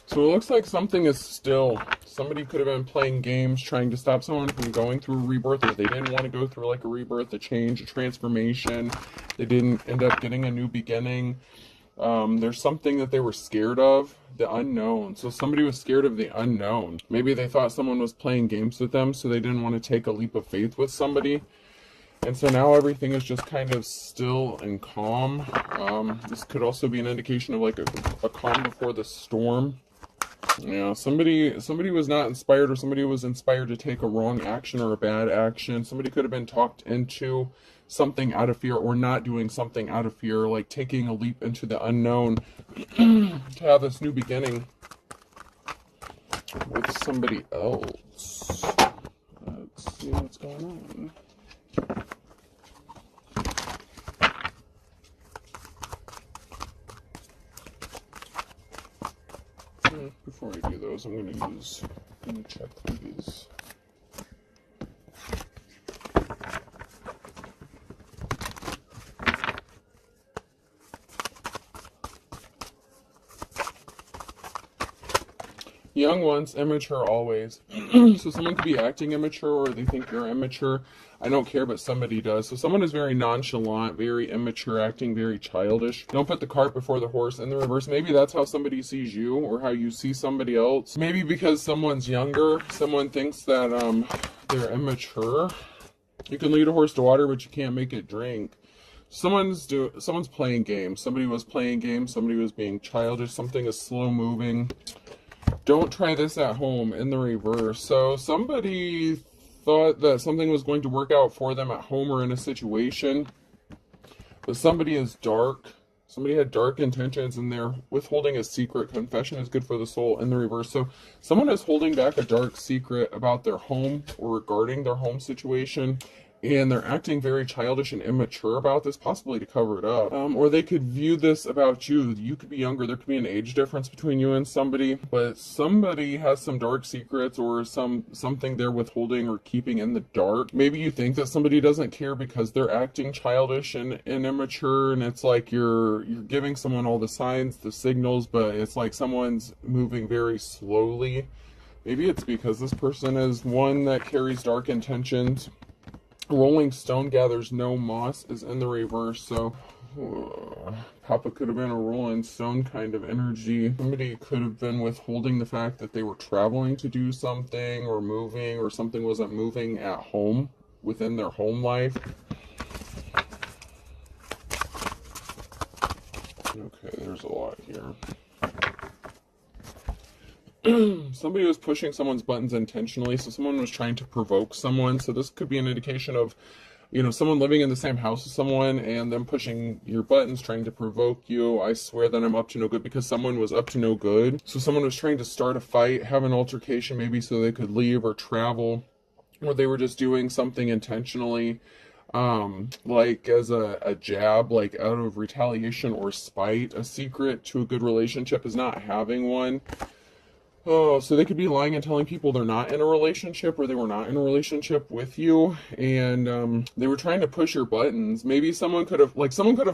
So it looks like something is still, somebody could have been playing games trying to stop someone from going through a rebirth, or they didn't want to go through like a rebirth, a change, a transformation. They didn't end up getting a new beginning. There's something that they were scared of, the unknown. So somebody was scared of the unknown. Maybe they thought someone was playing games with them, so they didn't want to take a leap of faith with somebody. And so now everything is just kind of still and calm. This could also be an indication of like a calm before the storm. Yeah, somebody was not inspired, or somebody was inspired to take a wrong action or a bad action. Somebody could have been talked into something out of fear, or not doing something out of fear, like taking a leap into the unknown to have this new beginning with somebody else. Let's see what's going on. Before I do those, I'm going to check these. Young once, immature always. So someone could be acting immature, or they think you're immature. I don't care, but somebody does. So someone is very nonchalant, very immature, acting very childish. Don't put the cart before the horse in the reverse. Maybe that's how somebody sees you, or how you see somebody else. Maybe because someone's younger, someone thinks that they're immature. You can lead a horse to water, but you can't make it drink. Someone's playing games. Somebody was playing games. Somebody was being childish. Something is slow moving. Don't try this at home in the reverse. So somebody thought that something was going to work out for them at home or in a situation, but somebody is dark. Somebody had dark intentions, and they're withholding a secret. Confession is good for the soul in the reverse. So someone is holding back a dark secret about their home, or regarding their home situation, and they're acting very childish and immature about this, possibly to cover it up. Or they could view this about you. You could be younger. There could be an age difference between you and somebody, but somebody has some dark secrets, or something they're withholding or keeping in the dark. Maybe you think that somebody doesn't care because they're acting childish and immature, and it's like you're giving someone all the signs, the signals, but it's like someone's moving very slowly. Maybe it's because this person is one that carries dark intentions. Rolling stone gathers no moss is in the reverse, so Papa could have been a rolling stone kind of energy. Somebody could have been withholding the fact that they were traveling to do something, or moving, or something wasn't moving at home within their home life. Okay, there's a lot here. Somebody was pushing someone's buttons intentionally, so someone was trying to provoke someone. So this could be an indication of, someone living in the same house as someone, and them pushing your buttons, trying to provoke you. I swear that I'm up to no good, because someone was up to no good. So someone was trying to start a fight, have an altercation, maybe so they could leave or travel, or they were just doing something intentionally, like as a jab, like out of retaliation or spite. A secret to a good relationship is not having one. Oh, so they could be lying and telling people they're not in a relationship, or they were not in a relationship with you, and they were trying to push your buttons. Maybe someone could have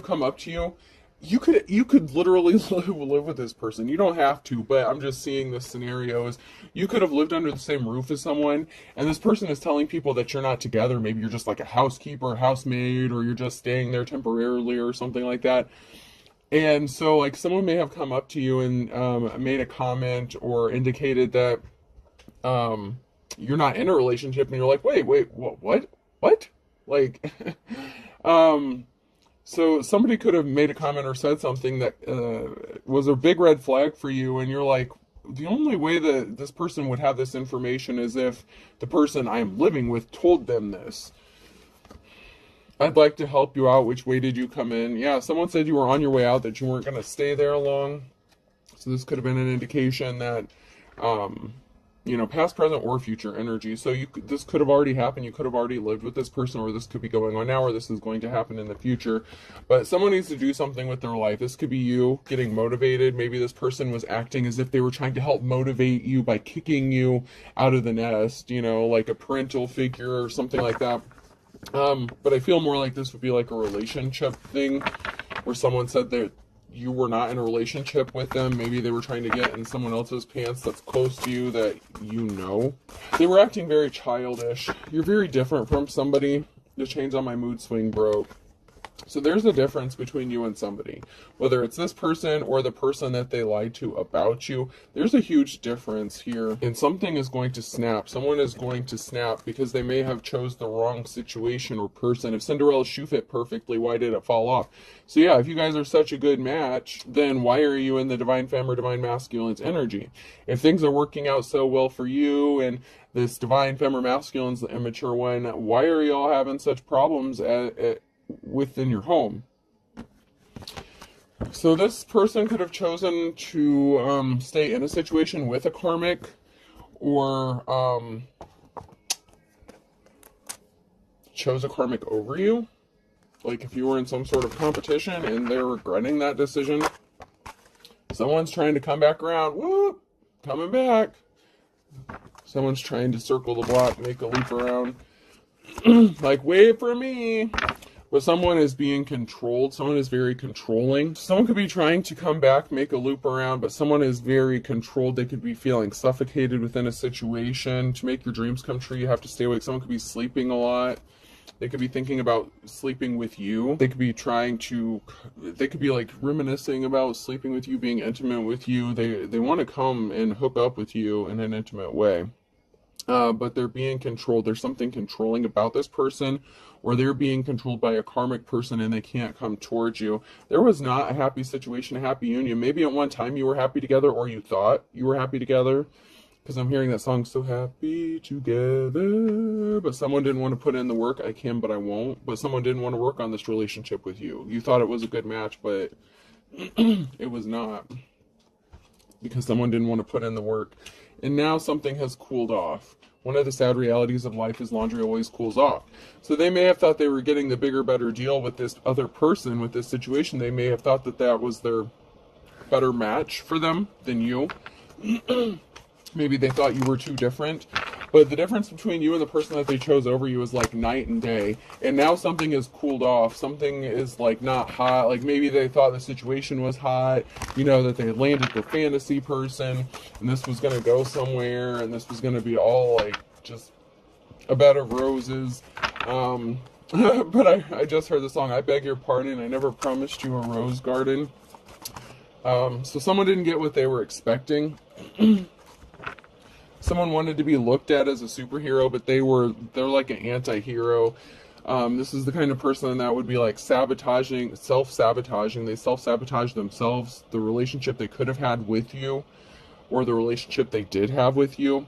come up to you. You could literally live with this person. You don't have to, but I'm just seeing this scenario as you could have lived under the same roof as someone, and this person is telling people that you're not together. Maybe you're just like a housekeeper, housemaid, or you're just staying there temporarily or something like that. And so, like, someone may have come up to you and made a comment or indicated that you're not in a relationship, and you're like, wait, what? Like, so somebody could have made a comment or said something that was a big red flag for you, and you're like, the only way that this person would have this information is if the person I'm living with told them this. I'd like to help you out. Which way did you come in? Yeah, someone said you were on your way out, that you weren't going to stay there long. So this could have been an indication that, past, present, or future energy. So this could have already happened. You could have already lived with this person, or this could be going on now, or this is going to happen in the future. But someone needs to do something with their life. This could be you getting motivated. Maybe this person was acting as if they were trying to help motivate you by kicking you out of the nest, like a parental figure or something like that. But I feel more like this would be like a relationship thing, where someone said that you were not in a relationship with them. Maybe they were trying to get in someone else's pants that's close to you that you know. They were acting very childish. You're very different from somebody. The chains on my mood swing broke. So there's a difference between you and somebody. Whether it's this person or the person that they lied to about you, there's a huge difference here. And something is going to snap. Someone is going to snap because they may have chose the wrong situation or person. If Cinderella's shoe fit perfectly, why did it fall off? So yeah, if you guys are such a good match, then why are you in the divine femme or divine masculine's energy? If things are working out so well for you and this divine femme or masculine's the immature one, why are y'all having such problems within your home? So this person could have chosen to stay in a situation with a karmic, or chose a karmic over you. Like if you were in some sort of competition and they're regretting that decision, someone's trying to come back around. Whoop, coming back. Someone's trying to circle the block, make a loop around. Like, wait for me. But someone is being controlled. Someone is very controlling. Someone could be trying to come back, make a loop around, but someone is very controlled. They could be feeling suffocated within a situation. To make your dreams come true, you have to stay awake. Someone could be sleeping a lot. They could be thinking about sleeping with you. They could be like reminiscing about sleeping with you, being intimate with you. They want to come and hook up with you in an intimate way. But they're being controlled. There's something controlling about this person, or they're being controlled by a karmic person and they can't come towards you. There was not a happy situation, a happy union. Maybe at one time you were happy together, or you thought you were happy together. Because I'm hearing that song, So Happy Together. But someone didn't want to put in the work. I can, but I won't. But someone didn't want to work on this relationship with you. You thought it was a good match, but it was not. Because someone didn't want to put in the work. And now something has cooled off. One of the sad realities of life is laundry always cools off. So they may have thought they were getting the bigger, better deal with this other person, with this situation. They may have thought that that was their better match for them than you. Maybe they thought you were too different. But the difference between you and the person that they chose over you is like night and day. And now something has cooled off. Something is like not hot. Like maybe they thought the situation was hot. You know, that they had landed the fantasy person. And this was going to go somewhere. And this was going to be all like just a bed of roses. But I just heard the song, I Beg Your Pardon, I Never Promised You a Rose Garden. So someone didn't get what they were expecting. Someone wanted to be looked at as a superhero, but they're like an anti-hero. This is the kind of person that would be like self-sabotaging. They self-sabotage themselves, the relationship they could have had with you, or the relationship they did have with you.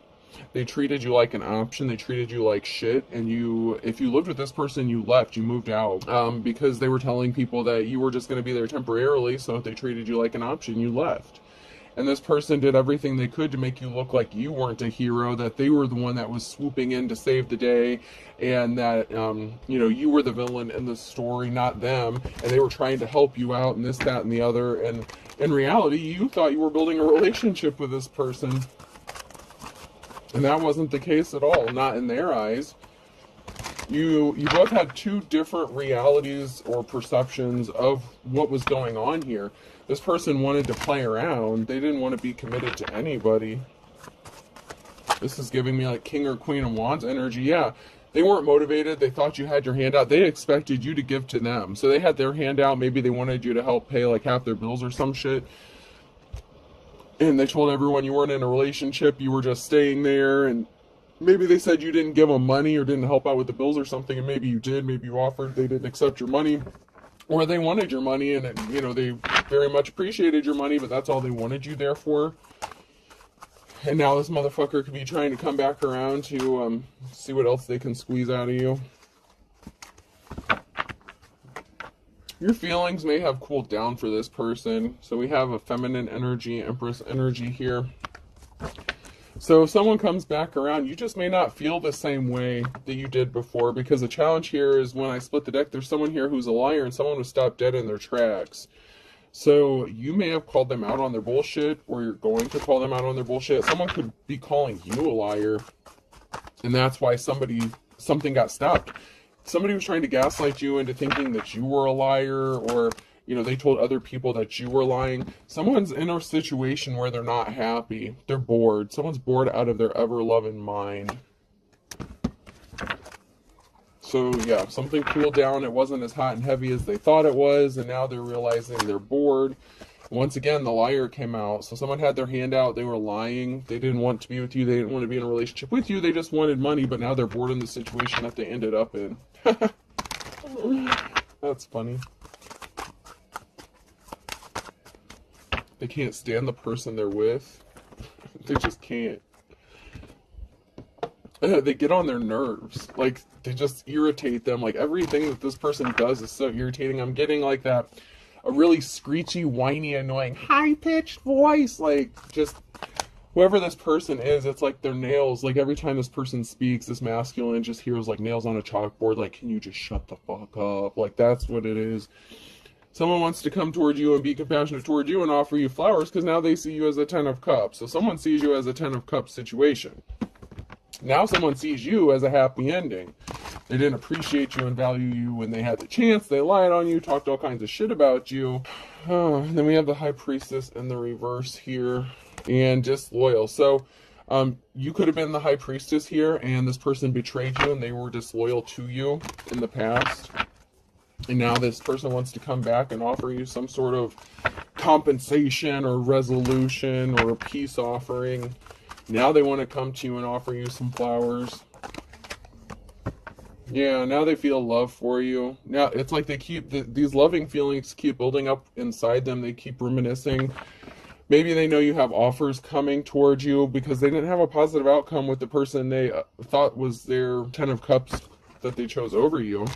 They treated you like an option. They treated you like shit. And if you lived with this person, you left, you moved out, because they were telling people that you were just going to be there temporarily. So if they treated you like an option, you left. And this person did everything they could to make you look like you weren't a hero, that they were the one that was swooping in to save the day, and that, you were the villain in the story, not them, and they were trying to help you out and this, that, and the other. And in reality, you thought you were building a relationship with this person. And that wasn't the case at all, not in their eyes. You both had two different realities or perceptions of what was going on here. This person wanted to play around. They didn't want to be committed to anybody. This is giving me like King or Queen of Wands energy. Yeah, they weren't motivated. They thought you had your hand out. They expected you to give to them. So they had their hand out. Maybe they wanted you to help pay like half their bills or some shit. And they told everyone you weren't in a relationship. You were just staying there. And maybe they said you didn't give them money or didn't help out with the bills or something. And maybe you did. Maybe you offered. They didn't accept your money. Or they wanted your money, and they very much appreciated your money, but that's all they wanted you there for. And now this motherfucker could be trying to come back around to see what else they can squeeze out of you. Your feelings may have cooled down for this person. So we have a feminine energy, Empress energy here. So if someone comes back around, you just may not feel the same way that you did before, because the challenge here is when I split the deck, there's someone here who's a liar and someone who stopped dead in their tracks. So you may have called them out on their bullshit, or you're going to call them out on their bullshit. Someone could be calling you a liar, and that's why something got stopped. Somebody was trying to gaslight you into thinking that you were a liar, or you know, they told other people that you were lying. Someone's in a situation where they're not happy. They're bored. Someone's bored out of their ever-loving mind. So yeah, something cooled down. It wasn't as hot and heavy as they thought it was, and now they're realizing they're bored. Once again, the liar came out. So someone had their hand out. They were lying. They didn't want to be with you. They didn't want to be in a relationship with you. They just wanted money, but now they're bored in the situation that they ended up in. That's funny. They can't stand the person they're with. They just can't. They get on their nerves. Like, they just irritate them. Like, everything that this person does is so irritating. I'm getting like that, a really screechy, whiny, annoying, high-pitched voice. Like, just whoever this person is, it's like their nails. Like, every time this person speaks, this masculine just hears like nails on a chalkboard. Like, can you just shut the fuck up? Like, that's what it is. Someone wants to come toward you and be compassionate toward you and offer you flowers because now they see you as a 10 of cups. So someone sees you as a 10 of cups situation. Now someone sees you as a happy ending. They didn't appreciate you and value you when they had the chance. They lied on you, talked all kinds of shit about you. Then we have the High Priestess in the reverse here, and disloyal. So you could have been the High Priestess here, and this person betrayed you and they were disloyal to you in the past. And now this person wants to come back and offer you some sort of compensation or resolution or a peace offering. Now they want to come to you and offer you some flowers. Yeah, now they feel love for you. Now it's like they keep, these loving feelings keep building up inside them. They keep reminiscing. Maybe they know you have offers coming towards you because they didn't have a positive outcome with the person they thought was their 10 of cups that they chose over you.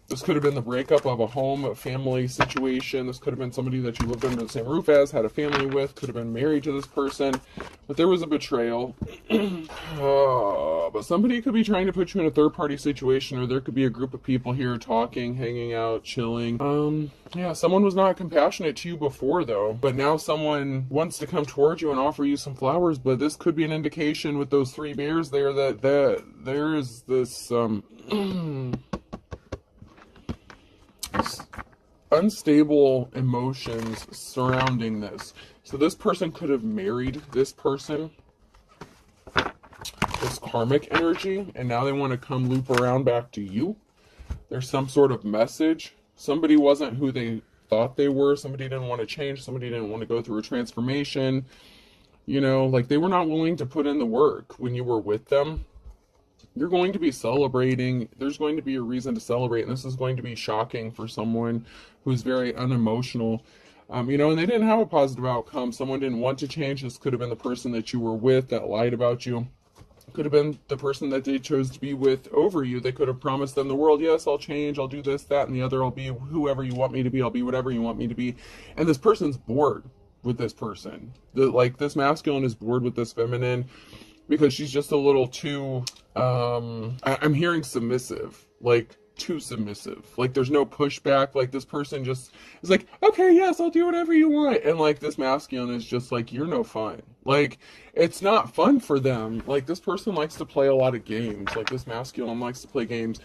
This could have been the breakup of a home, a family situation. This could have been somebody that you lived under the same roof as, had a family with, could have been married to this person. But there was a betrayal. But somebody could be trying to put you in a third-party situation, or there could be a group of people here talking, hanging out, chilling. Yeah, someone was not compassionate to you before, though. But now someone wants to come towards you and offer you some flowers. But this could be an indication with those 3 bears there that there is this... unstable emotions surrounding this. So this person could have married this person, this karmic energy, and now they want to come loop around back to you. There's some sort of message. Somebody wasn't who they thought they were. Somebody didn't want to change. Somebody didn't want to go through a transformation. You know, like they were not willing to put in the work when you were with them. You're going to be celebrating. There's going to be a reason to celebrate, and this is going to be shocking for someone who's very unemotional. You know, and they didn't have a positive outcome. Someone didn't want to change. This could have been the person that you were with that lied about you. Could have been the person that they chose to be with over you. They could have promised them the world. Yes, I'll change. I'll do this, that, and the other. I'll be whoever you want me to be. I'll be whatever you want me to be. And this person's bored with this person. Like, this masculine is bored with this feminine because she's just a little too, I'm hearing submissive. Like, too submissive. Like, there's no pushback. Like, this person just is like, okay, yes, I'll do whatever you want. And like, this masculine is just like, you're no fun. Like, it's not fun for them. Like, this person likes to play a lot of games. Like, this masculine likes to play games,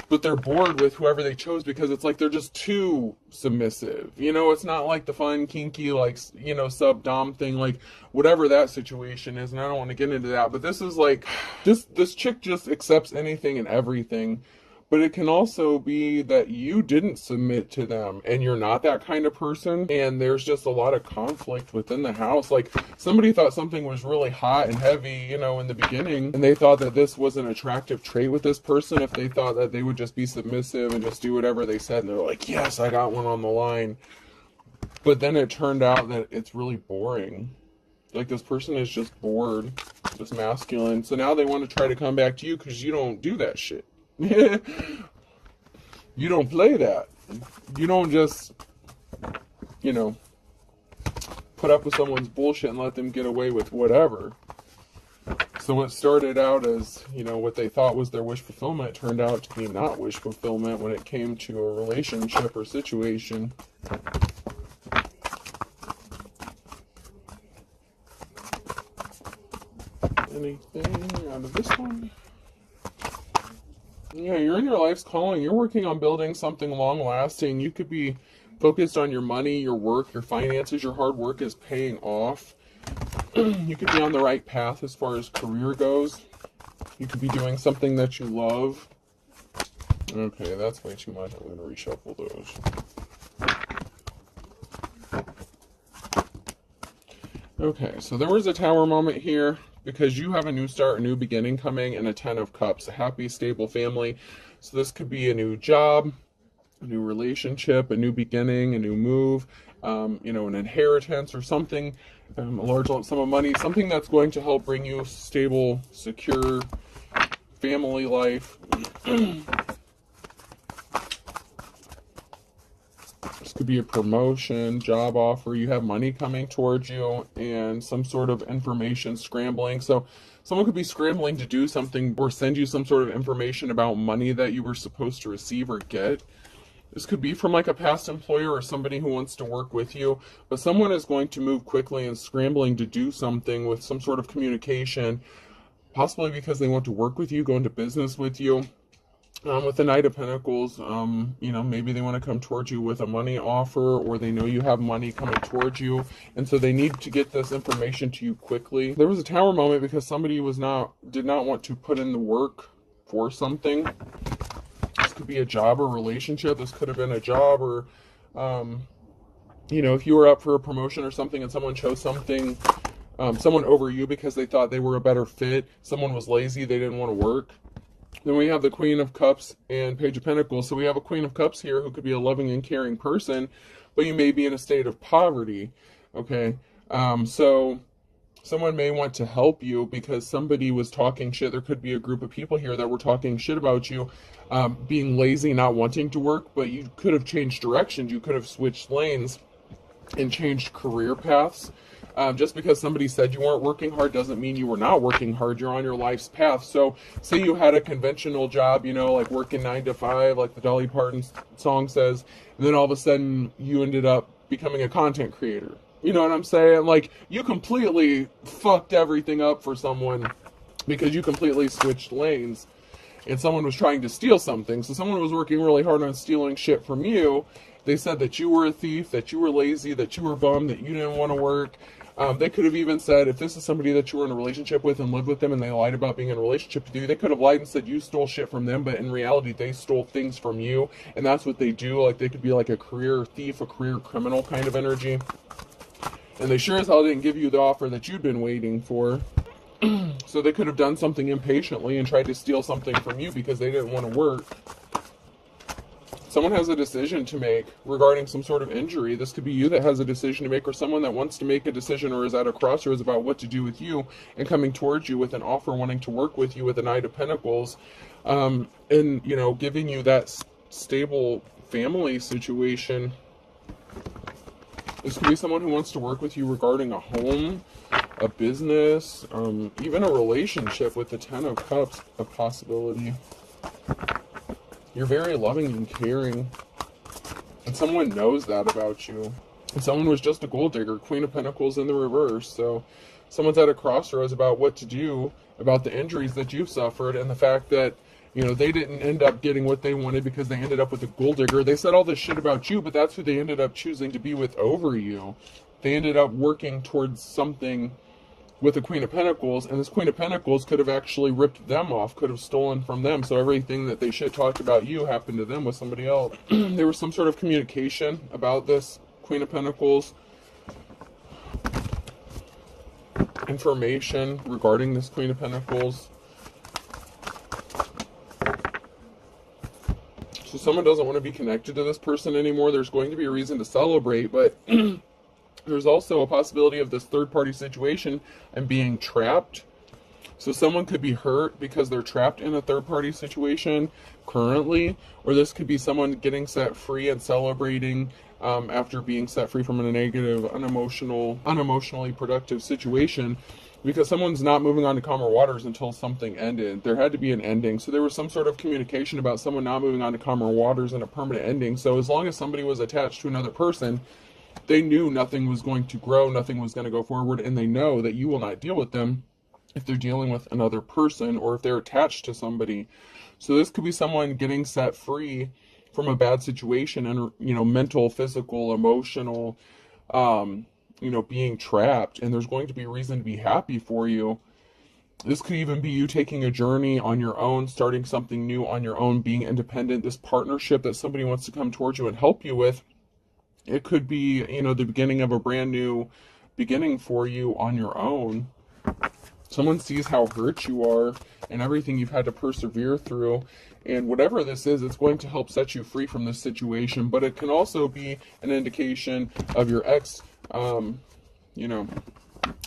but they're bored with whoever they chose because it's like they're just too submissive. You know, it's not like the fun, kinky, like, you know, sub-dom thing, like whatever that situation is. And I don't want to get into that, but this is like, this chick just accepts anything and everything. But it can also be that you didn't submit to them and you're not that kind of person. And there's just a lot of conflict within the house. Like, somebody thought something was really hot and heavy, you know, in the beginning. And they thought that this was an attractive trait with this person if they thought that they would just be submissive and just do whatever they said. And they're like, yes, I got one on the line. But then it turned out that it's really boring. Like, this person is just bored, this masculine. So now they want to try to come back to you because you don't do that shit. You don't play that. You don't just, you know, put up with someone's bullshit and let them get away with whatever. So what started out as, you know, what they thought was their wish fulfillment turned out to be not wish fulfillment when it came to a relationship or situation. Anything out of this one? Yeah, you're in your life's calling. You're working on building something long lasting. You could be focused on your money, your work, your finances. Your hard work is paying off. You could be on the right path as far as career goes. You could be doing something that you love. Okay, that's way too much. I'm going to reshuffle those. Okay, so there was a Tower moment here because you have a new start, a new beginning coming, and a Ten of Cups, a happy, stable family. So this could be a new job, a new relationship, a new beginning, a new move, an inheritance or something, a large lump sum of money, something that's going to help bring you stable, secure family life. This could be a promotion, job offer, you have money coming towards you, and some sort of information scrambling. So someone could be scrambling to do something or send you some sort of information about money that you were supposed to receive or get. This could be from like a past employer or somebody who wants to work with you, but someone is going to move quickly and scrambling to do something with some sort of communication, possibly because they want to work with you, go into business with you. With the Knight of Pentacles, maybe they want to come towards you with a money offer, or they know you have money coming towards you, and so they need to get this information to you quickly. There was a Tower moment because somebody did not want to put in the work for something. This could be a job or relationship. This could have been a job, or if you were up for a promotion or something and someone chose someone over you because they thought they were a better fit. Someone was lazy, they didn't want to work. Then we have the Queen of Cups and Page of Pentacles. So we have a Queen of Cups here who could be a loving and caring person, but you may be in a state of poverty. Okay, so someone may want to help you because somebody was talking shit. There could be a group of people here that were talking shit about you, being lazy, not wanting to work, but you could have changed directions. You could have switched lanes and changed career paths. Just because somebody said you weren't working hard doesn't mean you were not working hard. You're on your life's path. So say you had a conventional job, like working 9 to 5, like the Dolly Parton song says, and then all of a sudden you ended up becoming a content creator. You know what I'm saying? Like, you completely fucked everything up for someone because you completely switched lanes and someone was trying to steal something. So someone was working really hard on stealing shit from you. They said that you were a thief, that you were lazy, that you were bummed, that you didn't want to work. They could have even said, if this is somebody that you were in a relationship with and lived with them and they lied about being in a relationship with you, they could have lied and said you stole shit from them, but in reality they stole things from you, and that's what they do. Like, they could be like a career thief, a career criminal kind of energy. And they sure as hell didn't give you the offer that you'd been waiting for. So they could have done something impatiently and tried to steal something from you because they didn't want to work. Someone has a decision to make regarding some sort of injury. This could be you that has a decision to make, or someone that wants to make a decision or is at a crossroads about what to do with you and coming towards you with an offer, wanting to work with you with the Knight of Pentacles, and giving you that stable family situation. This could be someone who wants to work with you regarding a home, a business, even a relationship with the Ten of Cups, a possibility. You're very loving and caring, and someone knows that about you. And someone was just a gold digger, Queen of Pentacles in the reverse. So someone's at a crossroads about what to do about the injuries that you've suffered and the fact that, they didn't end up getting what they wanted because they ended up with a gold digger. They said all this shit about you, but that's who they ended up choosing to be with over you. They ended up working towards something with the Queen of Pentacles, and this Queen of Pentacles could have actually ripped them off, could have stolen from them. So everything that they shit talked about you happened to them with somebody else. There was some sort of communication about this Queen of Pentacles, information regarding this Queen of Pentacles. So someone doesn't want to be connected to this person anymore. There's going to be a reason to celebrate, but there's also a possibility of this third-party situation and being trapped. So someone could be hurt because they're trapped in a third-party situation currently, or this could be someone getting set free and celebrating after being set free from a negative, unemotionally productive situation, because someone's not moving on to calmer waters until something ended. There had to be an ending. So there was some sort of communication about someone not moving on to calmer waters and a permanent ending. So as long as somebody was attached to another person, they knew nothing was going to grow, nothing was going to go forward, and they know that you will not deal with them if they're dealing with another person or if they're attached to somebody. So this could be someone getting set free from a bad situation, and mental, physical, emotional, being trapped, and there's going to be a reason to be happy for you. This could even be you taking a journey on your own, starting something new on your own, being independent. This partnership that somebody wants to come towards you and help you with, it could be, the beginning of a brand new beginning for you on your own. Someone sees how hurt you are and everything you've had to persevere through. And whatever this is, it's going to help set you free from this situation. But it can also be an indication of your ex,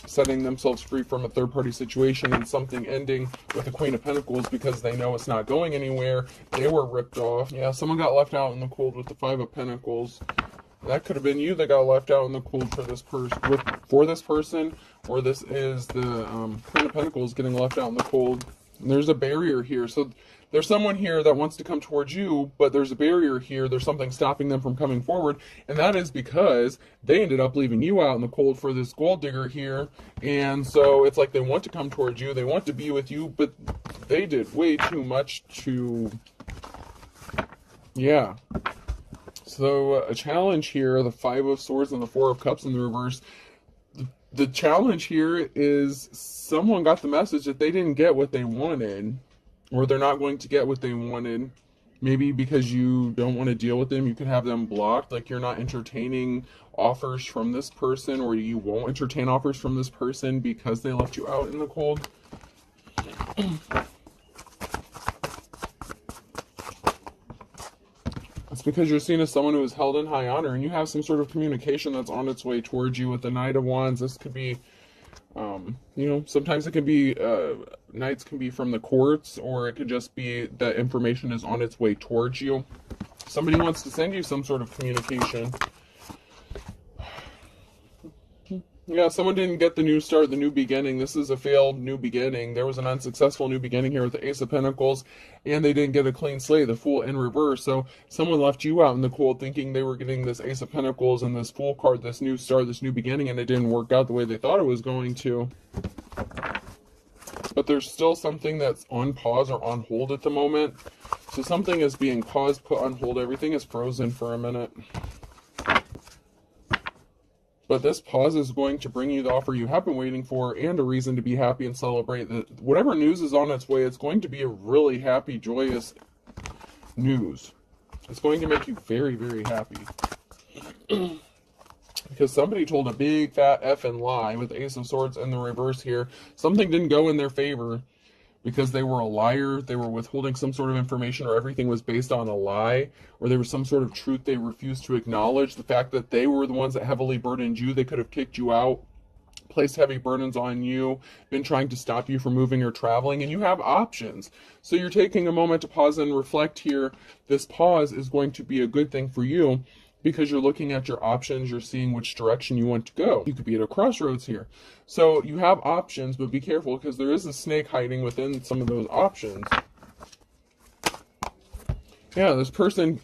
setting themselves free from a third-party situation and something ending with the Queen of Pentacles because they know it's not going anywhere. They were ripped off. Yeah, someone got left out in the cold with the Five of Pentacles. That could have been you that got left out in the cold for this person, or this is the Queen of Pentacles getting left out in the cold. And there's a barrier here. So there's someone here that wants to come towards you, but there's a barrier here. There's something stopping them from coming forward, and that is because they ended up leaving you out in the cold for this gold digger here. And so it's like they want to come towards you, they want to be with you, but they did way too much to, yeah. So a challenge here, the Five of Swords and the Four of Cups in the reverse. The challenge here is someone got the message that they didn't get what they wanted, or they're not going to get what they wanted. Maybe because you don't want to deal with them, you could have them blocked, like you're not entertaining offers from this person, or you won't entertain offers from this person because they left you out in the cold. It's because you're seen as someone who is held in high honor, and you have some sort of communication that's on its way towards you with the Knight of Wands. This could be, sometimes it can be, knights can be from the courts, or it could just be that information is on its way towards you. Somebody wants to send you some sort of communication. Yeah, someone didn't get the new start, the new beginning. This is a failed new beginning. There was an unsuccessful new beginning here with the Ace of Pentacles, and they didn't get a clean slate, the Fool in reverse. So someone left you out in the cold thinking they were getting this Ace of Pentacles and this Fool card, this new start, this new beginning, and it didn't work out the way they thought it was going to. But there's still something that's on pause or on hold at the moment. So something is being paused, put on hold. Everything is frozen for a minute. But this pause is going to bring you the offer you have been waiting for, and a reason to be happy and celebrate. That whatever news is on its way, it's going to be a really happy, joyous news. It's going to make you very, very happy. Because somebody told a big, fat effing lie with Ace of Swords in the reverse here. Something didn't go in their favor because they were a liar, they were withholding some sort of information, or everything was based on a lie, or there was some sort of truth they refused to acknowledge. The fact that they were the ones that heavily burdened you, they could have kicked you out, placed heavy burdens on you, been trying to stop you from moving or traveling, and you have options. So you're taking a moment to pause and reflect here. This pause is going to be a good thing for you, because you're looking at your options, you're seeing which direction you want to go. You could be at a crossroads here. So you have options, but be careful, because there is a snake hiding within some of those options. Yeah, this person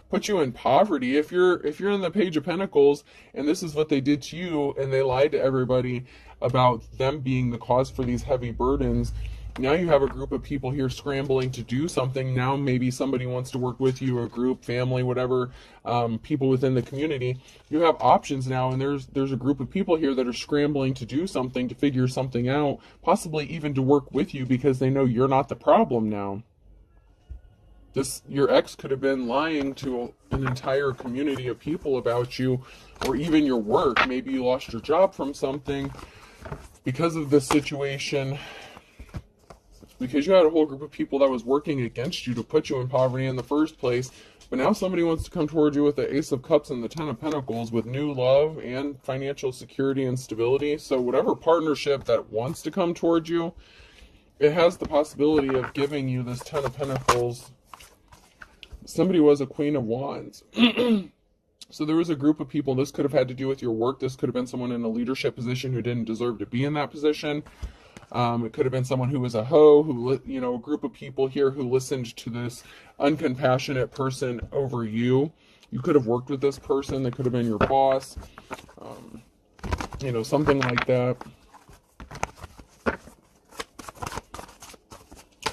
put you in poverty. If you're in the Page of Pentacles, and this is what they did to you, and they lied to everybody about them being the cause for these heavy burdens, now you have a group of people here scrambling to do something. Now maybe somebody wants to work with you, a group, family, whatever, people within the community. You have options now, and there's a group of people here that are scrambling to do something, to figure something out, possibly even to work with you, because they know you're not the problem now. Your ex could have been lying to an entire community of people about you, or even your work. Maybe you lost your job from something because of this situation, because you had a whole group of people that was working against you to put you in poverty in the first place. But now somebody wants to come towards you with the Ace of Cups and the Ten of Pentacles, with new love and financial security and stability. So whatever partnership that wants to come towards you, it has the possibility of giving you this Ten of Pentacles. Somebody was a Queen of Wands. So there was a group of people. This could have had to do with your work. This could have been someone in a leadership position who didn't deserve to be in that position. It could have been someone who was a hoe, a group of people here who listened to this uncompassionate person over you. You could have worked with this person. They could have been your boss, something like that.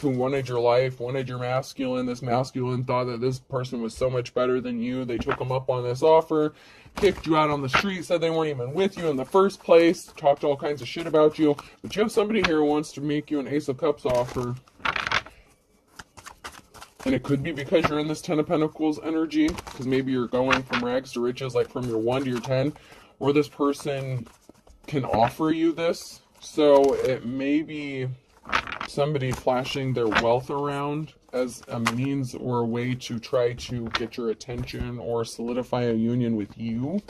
who wanted your life, wanted your masculine. This masculine thought that this person was so much better than you. They took them up on this offer, kicked you out on the street, said they weren't even with you in the first place, talked all kinds of shit about you. But you have somebody here who wants to make you an Ace of Cups offer. And it could be because you're in this Ten of Pentacles energy, because maybe you're going from rags to riches, like from your 1 to your 10, or this person can offer you this. So it may be somebody flashing their wealth around as a means or a way to try to get your attention or solidify a union with you.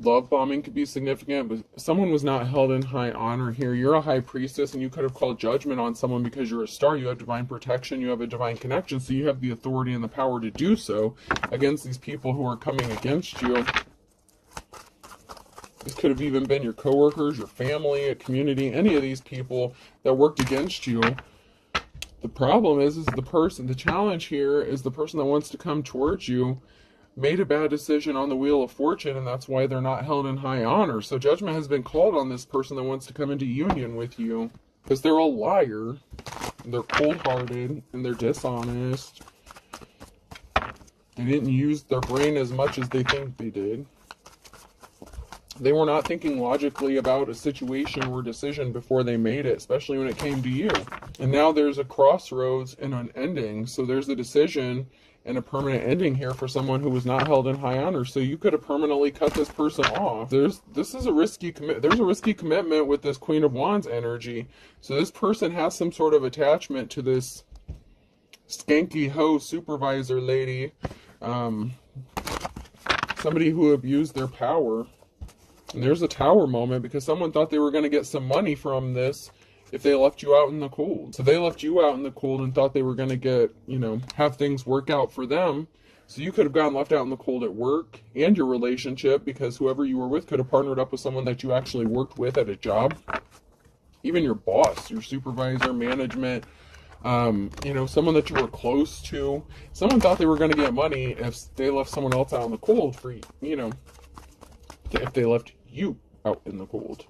Love bombing could be significant, but someone was not held in high honor here. You're a high priestess, and you could have called judgment on someone because you're a star. You have divine protection, you have a divine connection, so you have the authority and the power to do so against these people who are coming against you. This could have even been your coworkers, your family, a community, any of these people that worked against you. The problem is the challenge here is the person that wants to come towards you made a bad decision on the Wheel of Fortune, and that's why they're not held in high honor. So judgment has been called on this person that wants to come into union with you, because they're a liar, and they're cold-hearted, and they're dishonest. They didn't use their brain as much as they think they did. They were not thinking logically about a situation or decision before they made it, especially when it came to you. And now there's a crossroads and an ending. So there's a decision and a permanent ending here for someone who was not held in high honor. So you could have permanently cut this person off. There's a risky commitment with this Queen of Wands energy. So this person has some sort of attachment to this skanky hoe supervisor lady, somebody who abused their power. And there's a tower moment because someone thought they were going to get some money from this if they left you out in the cold. So they left you out in the cold and thought they were going to get, have things work out for them. So you could have gotten left out in the cold at work and your relationship, because whoever you were with could have partnered up with someone that you actually worked with at a job. Even your boss, your supervisor, management, someone that you were close to. Someone thought they were going to get money if they left someone else out in the cold for, if they left you out in the cold.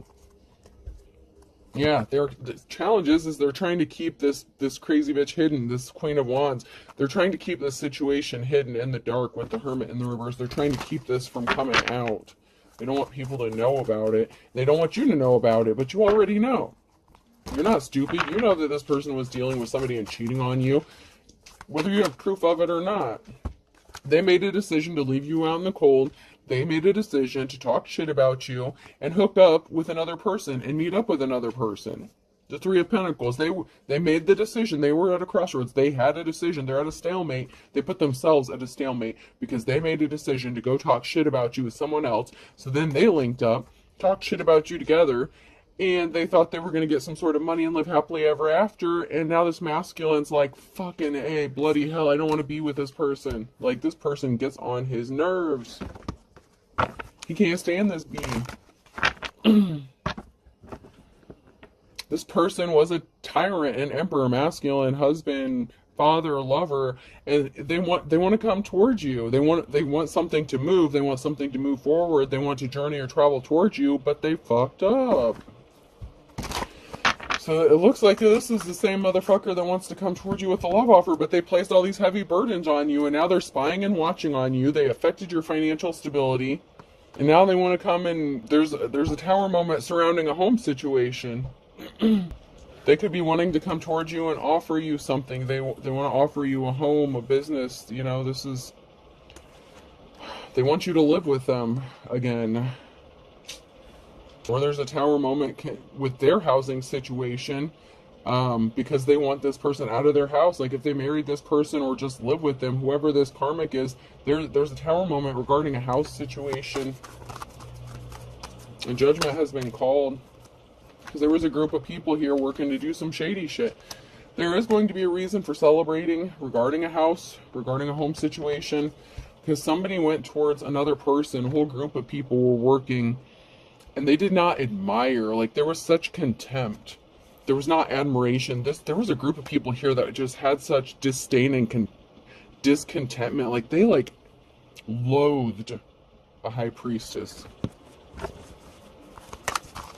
Yeah, the challenge is they're trying to keep this crazy bitch hidden, this Queen of Wands. They're trying to keep this situation hidden in the dark with the Hermit in the reverse. They're trying to keep this from coming out. They don't want people to know about it. They don't want you to know about it, but you already know. You're not stupid. You know that this person was dealing with somebody and cheating on you, whether you have proof of it or not. They made a decision to leave you out in the cold. They made a decision to talk shit about you and hook up with another person and meet up with another person. The Three of Pentacles, they made the decision. They were at a crossroads. They had a decision. They're at a stalemate. They put themselves at a stalemate because they made a decision to go talk shit about you with someone else. So then they linked up, talked shit about you together, and they thought they were going to get some sort of money and live happily ever after. And now this masculine's like, fucking A, bloody hell, I don't want to be with this person. Like, this person gets on his nerves. He can't stand this being. This person was a tyrant, an emperor, masculine, husband, father, lover, and they want to come towards you. They want something to move. They want something to move forward. They want to journey or travel towards you, but they fucked up. So it looks like this is the same motherfucker that wants to come towards you with a love offer, but they placed all these heavy burdens on you, and now they're spying and watching on you. They affected your financial stability, and now they want to come and there's a tower moment surrounding a home situation. They could be wanting to come towards you and offer you something. They want to offer you a home, a business. They want you to live with them again. Or there's a tower moment with their housing situation, because they want this person out of their house. Like if they married this person or just live with them, whoever this karmic is, there's a tower moment regarding a house situation. And judgment has been called because there was a group of people here working to do some shady shit. There is going to be a reason for celebrating regarding a house, regarding a home situation, because somebody went towards another person. A whole group of people were working, and they did not admire. Like, there was such contempt. There was not admiration. There was a group of people here that just had such disdain and discontentment. Like, they, loathed a high priestess.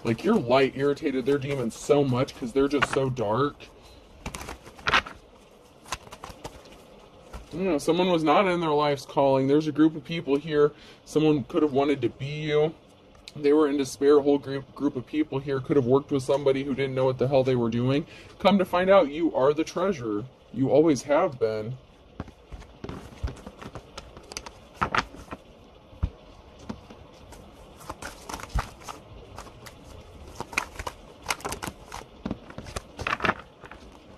Like, your light irritated their demons so much because they're just so dark. Yeah, someone was not in their life's calling. There's a group of people here. Someone could have wanted to be you. They were in despair. A whole group of people here could have worked with somebody who didn't know what the hell they were doing. Come to find out, you are the treasure. You always have been.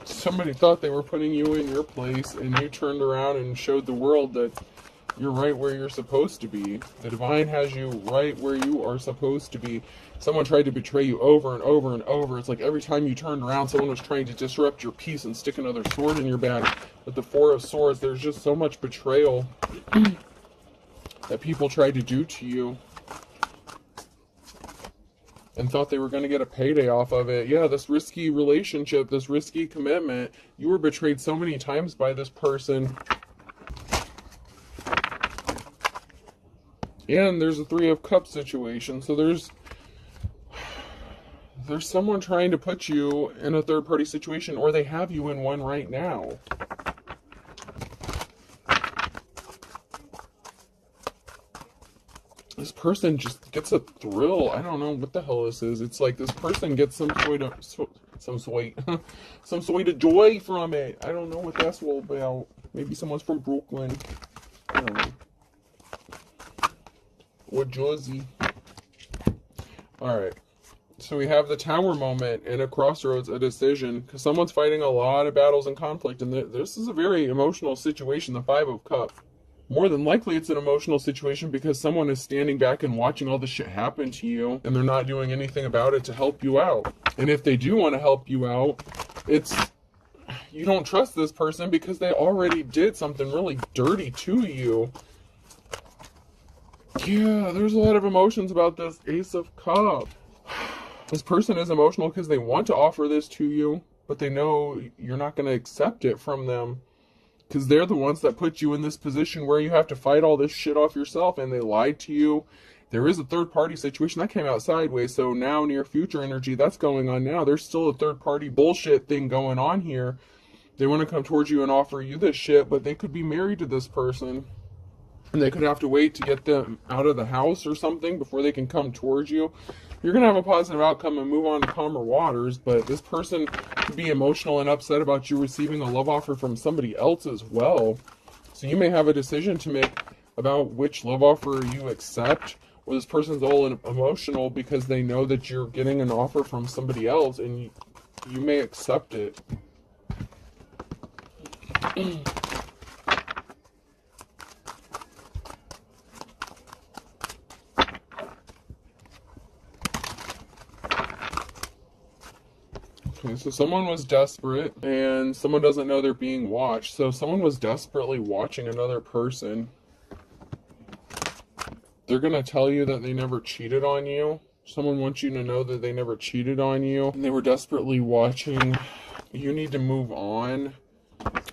Somebody thought they were putting you in your place, and you turned around and showed the world that you're right where you're supposed to be. The divine has you right where you are supposed to be. Someone tried to betray you over and over and over. It's like every time you turned around, someone was trying to disrupt your peace and stick another sword in your back. With the Four of Swords, there's just so much betrayal that people tried to do to you, and thought they were going to get a payday off of it. Yeah, this risky relationship, this risky commitment, you were betrayed so many times by this person. And there's a Three of Cups situation. So there's someone trying to put you in a third-party situation, or they have you in one right now. This person just gets a thrill. I don't know what the hell this is. It's like this person gets some sort of joy from it. I don't know what that's all about. Maybe someone's from Brooklyn. I don't know. Or Jersey. Alright. So we have the Tower moment in a crossroads, a decision. Because someone's fighting a lot of battles and conflict. And this is a very emotional situation, the Five of Cups. More than likely it's an emotional situation because someone is standing back and watching all this shit happen to you, and they're not doing anything about it to help you out. And if they do want to help you out, you don't trust this person because they already did something really dirty to you. Yeah, there's a lot of emotions about this Ace of Cups. This person is emotional because they want to offer this to you, but they know you're not going to accept it from them. Because they're the ones that put you in this position where you have to fight all this shit off yourself, and they lied to you. There is a third-party situation. That came out sideways, so now near future energy, that's going on now. There's still a third-party bullshit thing going on here. They want to come towards you and offer you this shit, but they could be married to this person. And they could have to wait to get them out of the house or something before they can come towards you. You're going to have a positive outcome and move on to calmer waters, but this person could be emotional and upset about you receiving a love offer from somebody else as well. So you may have a decision to make about which love offer you accept, or this person's all emotional because they know that you're getting an offer from somebody else, and you may accept it. Okay, so someone was desperate, and someone doesn't know they're being watched. So someone was desperately watching another person. They're going to tell you that they never cheated on you. Someone wants you to know that they never cheated on you, and they were desperately watching. You need to move on.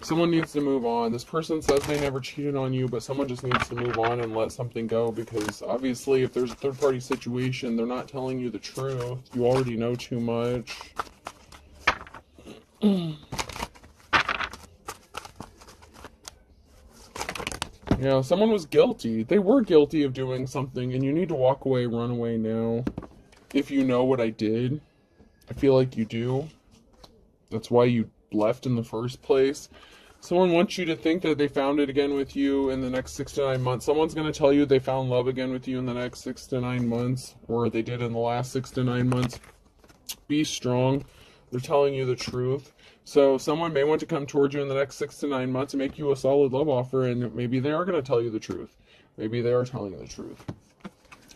Someone needs to move on. This person says they never cheated on you, but someone just needs to move on and let something go, because obviously if there's a third-party situation, they're not telling you the truth. You already know too much. Yeah, someone was guilty. They were guilty of doing something, and you need to walk away, run away now. If you know what I did, I feel like you do. That's why you left in the first place. Someone wants you to think that they found it again with you in the next 6 to 9 months. Someone's going to tell you they found love again with you in the next 6 to 9 months, or they did in the last 6 to 9 months. Be strong. They're telling you the truth. So someone may want to come towards you in the next 6 to 9 months and make you a solid love offer, and maybe they are going to tell you the truth. Maybe they are telling you the truth.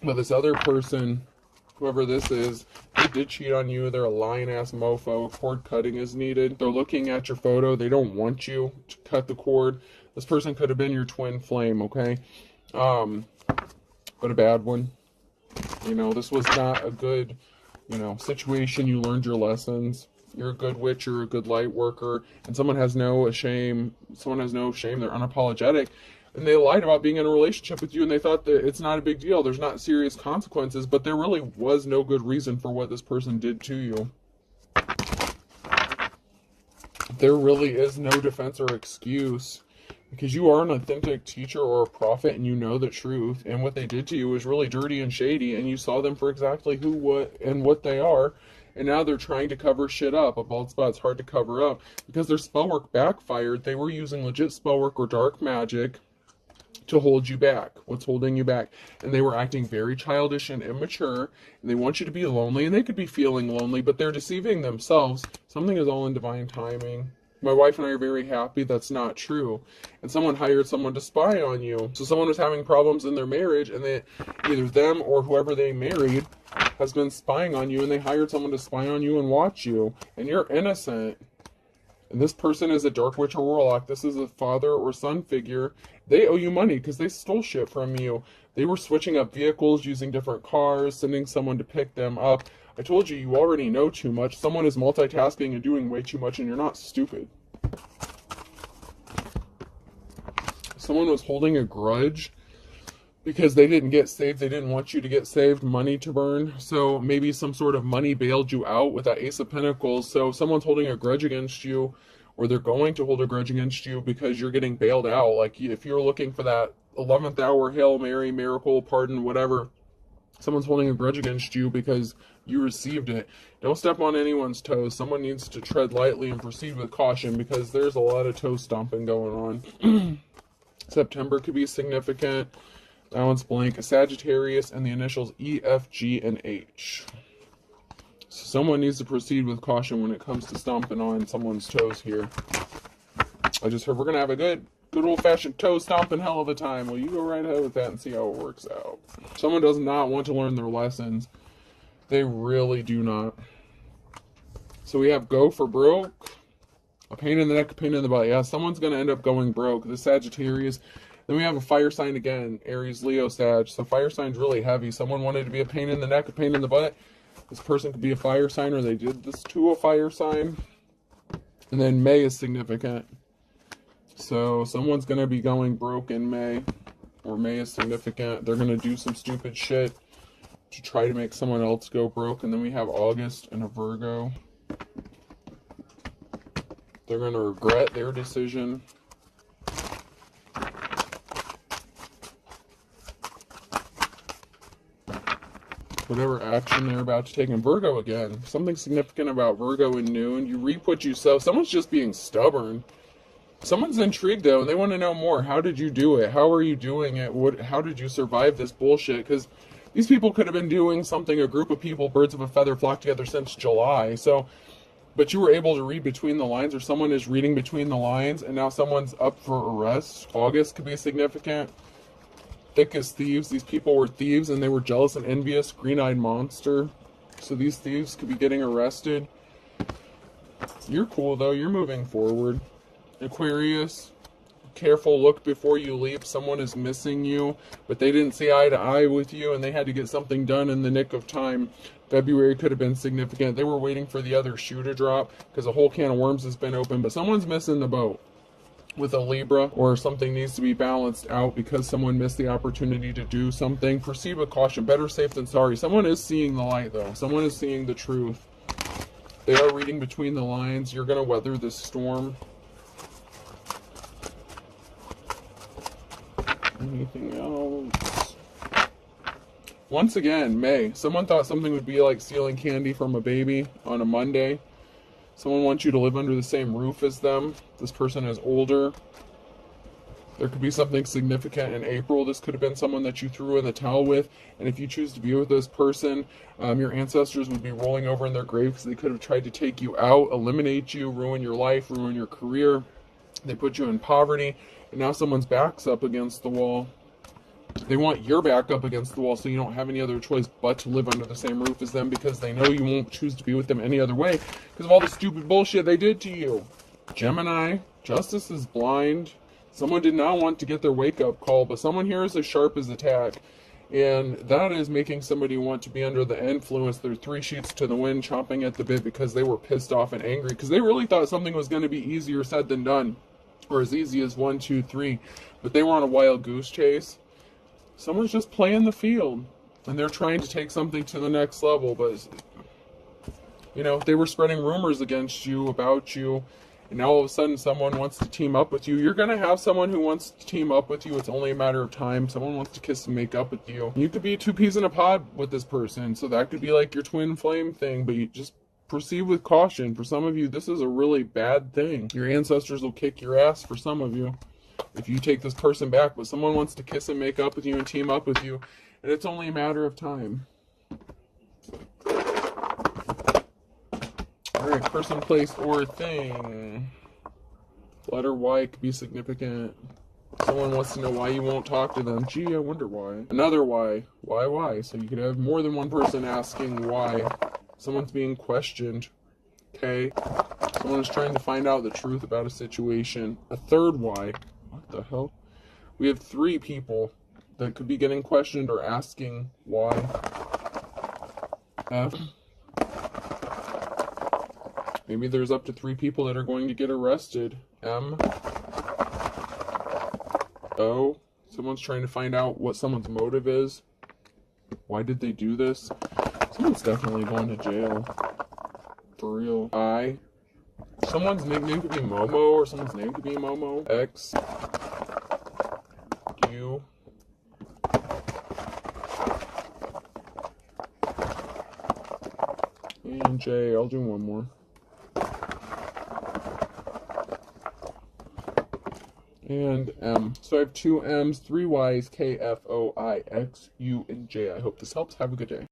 But this other person, whoever this is, they did cheat on you. They're a lying-ass mofo. Cord cutting is needed. They're looking at your photo. They don't want you to cut the cord. This person could have been your twin flame, okay? But a bad one. You know, this was not a good, situation. You learned your lessons. You're a good witch, you're a good light worker, and someone has no shame. They're unapologetic, and they lied about being in a relationship with you, and they thought that it's not a big deal. There's not serious consequences, but there really was no good reason for what this person did to you. There really is no defense or excuse. because you are an authentic teacher or a prophet and you know the truth, and what they did to you was really dirty and shady, and you saw them for exactly who, what, and what they are, and now they're trying to cover shit up. A bald spot's hard to cover up because their spell work backfired. They were using legit spell work or dark magic to hold you back. What's holding you back? And they were acting very childish and immature, and they want you to be lonely, and they could be feeling lonely, but they're deceiving themselves. Something is all in divine timing. My wife and I are very happy that's not true. And someone hired someone to spy on you. So someone was having problems in their marriage, and they, either them or whoever they married has been spying on you, and they hired someone to spy on you and watch you, and you're innocent. And this person is a dark witch or warlock. This is a father or son figure. They owe you money because they stole shit from you. They were switching up vehicles, using different cars, sending someone to pick them up. I told you, you already know too much. Someone is multitasking and doing way too much, and you're not stupid. Someone was holding a grudge because they didn't get saved. They didn't want you to get saved, money to burn. So maybe some sort of money bailed you out with that Ace of Pentacles. So someone's holding a grudge against you, or they're going to hold a grudge against you because you're getting bailed out. Like if you're looking for that 11th hour Hail Mary, miracle, pardon, whatever, someone's holding a grudge against you because you received it. Don't step on anyone's toes. Someone needs to tread lightly and proceed with caution because there's a lot of toe stomping going on. September could be significant. That one's blank. A Sagittarius and the initials E, F, G, and H. So someone needs to proceed with caution when it comes to stomping on someone's toes here. I just heard we're going to have a good old-fashioned toe stomping hell of a time. Well, you go right ahead with that and see how it works out. Someone does not want to learn their lessons. They really do not. So we have go for broke. A pain in the neck, a pain in the butt. Yeah, someone's going to end up going broke. The Sagittarius. Then we have a fire sign again. Aries, Leo, Sag. So fire sign's really heavy. Someone wanted to be a pain in the neck, a pain in the butt. This person could be a fire sign, or they did this to a fire sign. And then May is significant. So someone's going to be going broke in May. Or May is significant. They're going to do some stupid shit to try to make someone else go broke. And then we have August and a Virgo. They're going to regret their decision. Whatever action they're about to take. And Virgo again. Something significant about Virgo in noon. You reap what you sow. Someone's just being stubborn. Someone's intrigued though, and they want to know more. How did you do it? How are you doing it? How did you survive this bullshit? Because these people could have been doing something, a group of people, birds of a feather flock together since July. So, but you were able to read between the lines, or someone is reading between the lines, and now someone's up for arrest. August could be significant. Thick as thieves. These people were thieves, and they were jealous and envious. Green-eyed monster. So these thieves could be getting arrested. You're cool, though. You're moving forward. Aquarius. Careful, look before you leap. Someone is missing you, but they didn't see eye to eye with you, and they had to get something done in the nick of time. February could have been significant. They were waiting for the other shoe to drop because a whole can of worms has been opened, but someone's missing the boat with a Libra, or something needs to be balanced out because someone missed the opportunity to do something. Proceed with caution. Better safe than sorry. Someone is seeing the light, though. Someone is seeing the truth. They are reading between the lines. You're going to weather this storm. Anything else? Once again, May. Someone thought something would be like stealing candy from a baby on a Monday. Someone wants you to live under the same roof as them. This person is older. There could be something significant in April. This could have been someone that you threw in the towel with. And if you choose to be with this person, your ancestors would be rolling over in their grave because they could have tried to take you out, eliminate you, ruin your life, ruin your career. They put you in poverty. And now someone's back's up against the wall. They want your back up against the wall so you don't have any other choice but to live under the same roof as them, because they know you won't choose to be with them any other way because of all the stupid bullshit they did to you. Gemini, justice is blind. Someone did not want to get their wake-up call, but someone here is as sharp as a tack. And that is making somebody want to be under the influence. They're three sheets to the wind, chomping at the bit because they were pissed off and angry because they really thought something was going to be easier said than done. Or as easy as 1, 2, 3. But they were on a wild goose chase. Someone's just playing the field. And they're trying to take something to the next level. But, you know, they were spreading rumors against you, about you. and now all of a sudden someone wants to team up with you. You're going to have someone who wants to team up with you. It's only a matter of time. Someone wants to kiss and make up with you. You could be two peas in a pod with this person, so that could be like your twin flame thing, but you just proceed with caution. For some of you, this is a really bad thing. Your ancestors will kick your ass for some of you if you take this person back, but someone wants to kiss and make up with you and team up with you, and it's only a matter of time. Alright, person, place, or thing. Letter Y could be significant. Someone wants to know why you won't talk to them. Gee, I wonder why. Another why. Why? So you could have more than one person asking why. Someone's being questioned. Okay. Someone is trying to find out the truth about a situation. A third why. What the hell? We have 3 people that could be getting questioned or asking why. F. Maybe there's up to 3 people that are going to get arrested. M. O. Someone's trying to find out what someone's motive is. Why did they do this? Someone's definitely going to jail. For real. I. Someone's nickname could be Momo, or someone's name could be Momo. X. U. And J. I'll do one more. And M. So I have 2 M's, 3 Y's, K, F, O, I, X, U, and J. I hope this helps. Have a good day.